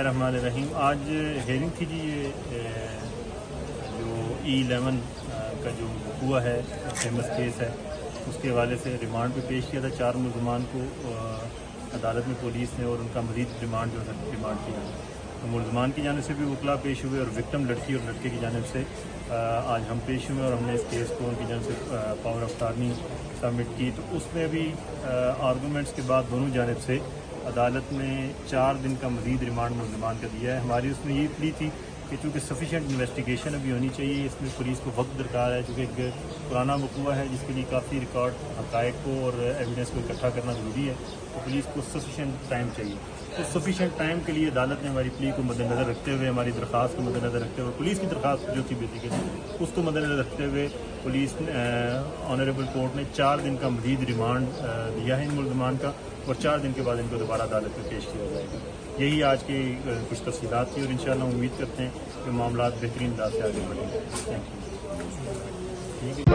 बिस्मिल्लाहिर्रहमानिर्रहीम। आज हेयरिंग थी जी, ये जो E11 का जो हुआ है फेमस केस है, उसके हवाले से रिमांड पे पेश किया था 4 मुल्ज़मान को अदालत में पुलिस ने, और उनका मज़ीद रिमांड जो है डिमांड किया। तो मुल्ज़मान की जानिब से भी वकला पेश हुए और विक्टिम लड़की और लड़के की जानिब से आज हम पेश हुए, और हमने इस केस को उनकी जानिब से पावर ऑफ अटॉर्नी सबमिट की। तो उसमें भी आर्गूमेंट्स के बाद दोनों जानिब से अदालत ने 4 दिन का मज़ीद रिमांड मुल्ज़मान का दिया है। हमारी उसमें ये प्ली थी कि चूँकि सफिशेंट इन्वेस्टिगेशन अभी होनी चाहिए, इसमें पुलिस को वक्त दरकार है, चूँकि एक पुराना वक़ूआ है जिसके लिए काफ़ी रिकॉर्ड हक़ाइक़ को और एविडेंस को इकट्ठा करना ज़रूरी है, तो पुलिस को सफिशेंट टाइम चाहिए। तो सफिशेंट टाइम के लिए अदालत ने हमारी प्ली को मद्देनज़र रखते हुए, हमारी दरख्वास्त को मद्देनज़र रखते हुए, पुलिस की दरख्वास्त जो थी बेसिकली उसको मद्देनज़र रखते हुए पुलिस ऑनरेबल कोर्ट ने 4 दिन का मज़ीद रिमांड दिया है इन मुल्ज़मान का, और 4 दिन के बाद इनको दोबारा अदालत में पेश किया जाएगा। यही आज की कुछ तफसीलात थी, और इंशाअल्लाह उम्मीद करते हैं कि मामला बेहतरीन अंदाज से आगे बढ़ेंगे। Thank you.